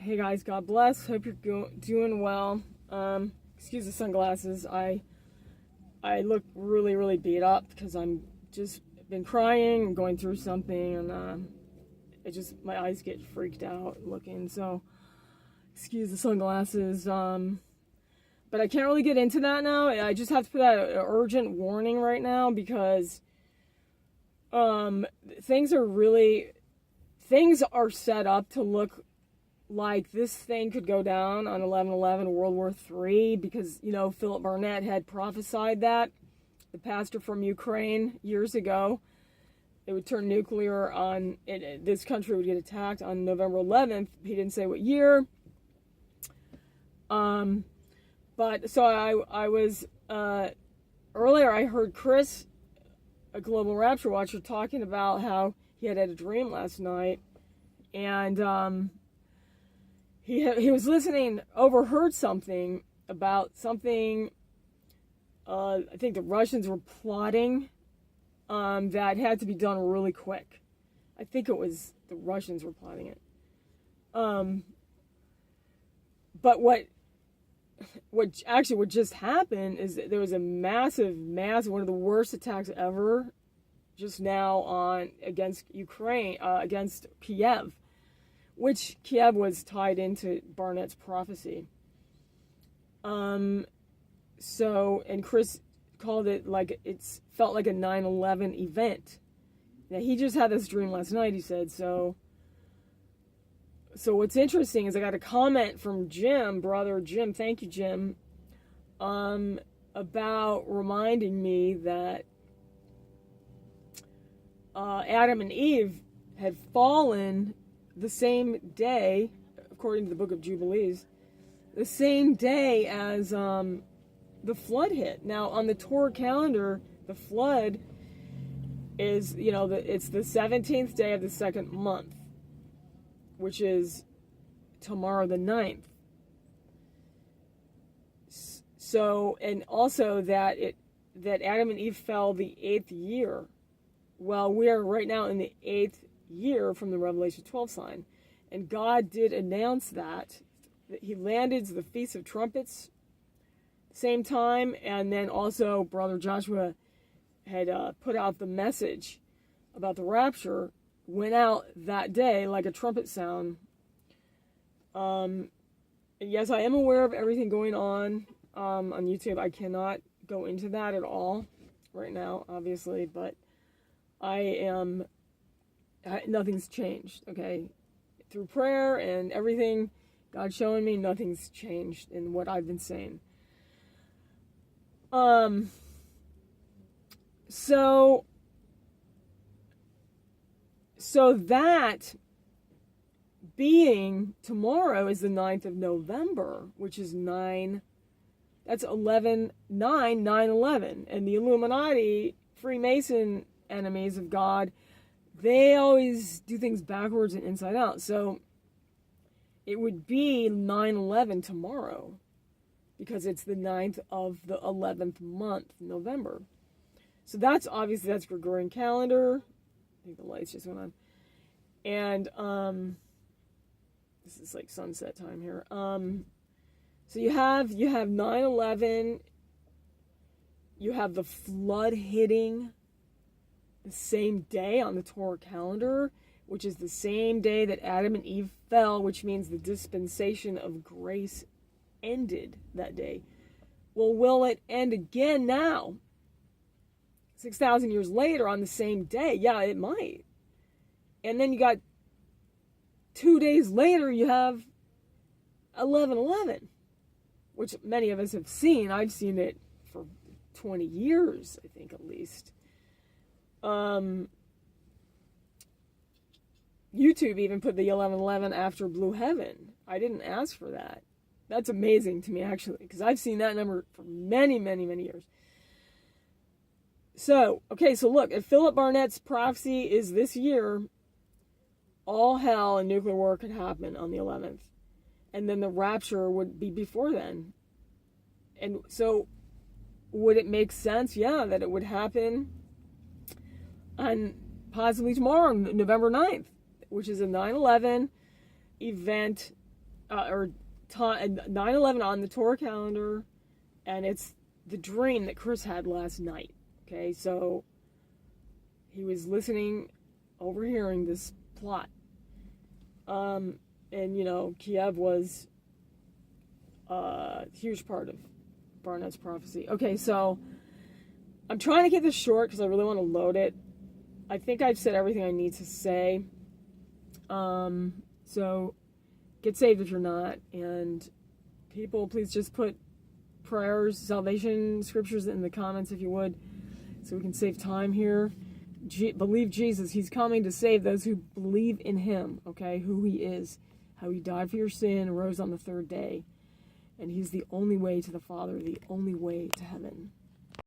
Hey guys, God bless. Hope you're doing well. Excuse the sunglasses. I look really, really beat up because I'm just been crying and going through something, and my eyes get freaked out looking. So excuse the sunglasses. But I can't really get into that now. I just have to put out an urgent warning right now because things are set up to look like this thing could go down on 11/11, World War III, because, Philip Barnett had prophesied that, the pastor from Ukraine, years ago. It would turn nuclear on, this country would get attacked on November 11th. He didn't say what year. But so I was, earlier I heard Chris, a Global Rapture Watcher, talking about how he had a dream last night, and he was listening, overheard something about something, I think the Russians were plotting, that had to be done really quick. I think it was the Russians were plotting it. But what just happened is that there was a massive, one of the worst attacks ever just now against Ukraine, against Kiev, which Kiev was tied into Barnett's prophecy. And Chris called it felt like a 9/11 event. Now, he just had this dream last night, he said. So what's interesting is I got a comment from Jim, brother Jim, thank you, Jim, about reminding me that Adam and Eve had fallen the same day, according to the book of Jubilees, the same day as the flood hit. Now, on the Torah calendar, the flood is, it's the 17th day of the second month, which is tomorrow the 9th. So, and also that Adam and Eve fell the 8th year. Well, we are right now in the 8th year from the Revelation 12 sign. And God did announce that he landed the Feast of Trumpets same time, and then also Brother Joshua had put out the message about the rapture, went out that day like a trumpet sound. Yes, I am aware of everything going on YouTube. I cannot go into that at all right now, obviously, but nothing's changed, okay? Through prayer and everything, God's showing me nothing's changed in what I've been saying. So that being tomorrow is the 9th of November, which is 9, that's 9/11. And the Illuminati, Freemason enemies of God, they always do things backwards and inside out. So it would be 9/11 tomorrow, because it's the 9th of the 11th month, November. So that's Gregorian calendar. I think the lights just went on. And this is like sunset time here. So you have 9/11. You have the flood hitting the same day on the Torah calendar, which is the same day that Adam and Eve fell, which means the dispensation of grace ended that day. Well, will it end again now? 6,000 years later on the same day? Yeah, it might. And then you got 2 days later, you have 11/11, which many of us have seen. I've seen it for 20 years, I think, at least. YouTube even put the 11/11 after Blue Heaven. I didn't ask for that. That's amazing to me, actually, because I've seen that number for many, many, many years. So, okay, so look, if Philip Barnett's prophecy is this year, all hell and nuclear war could happen on the 11th. And then the rapture would be before then. And so, would it make sense? Yeah, that it would happen on possibly tomorrow, November 9th, which is a 9/11 event or 9/11 on the Torah calendar, and it's the dream that Chris had last night. Okay, so he was listening, overhearing this plot. And Kiev was a huge part of Barnett's prophecy. Okay, so I'm trying to keep this short because I really want to load it. I think I've said everything I need to say. So get saved if you're not. And people, please just put prayers, salvation scriptures in the comments if you would, so we can save time here. Believe Jesus. He's coming to save those who believe in him, okay? Who he is, how he died for your sin, rose on the third day. And he's the only way to the Father, the only way to heaven.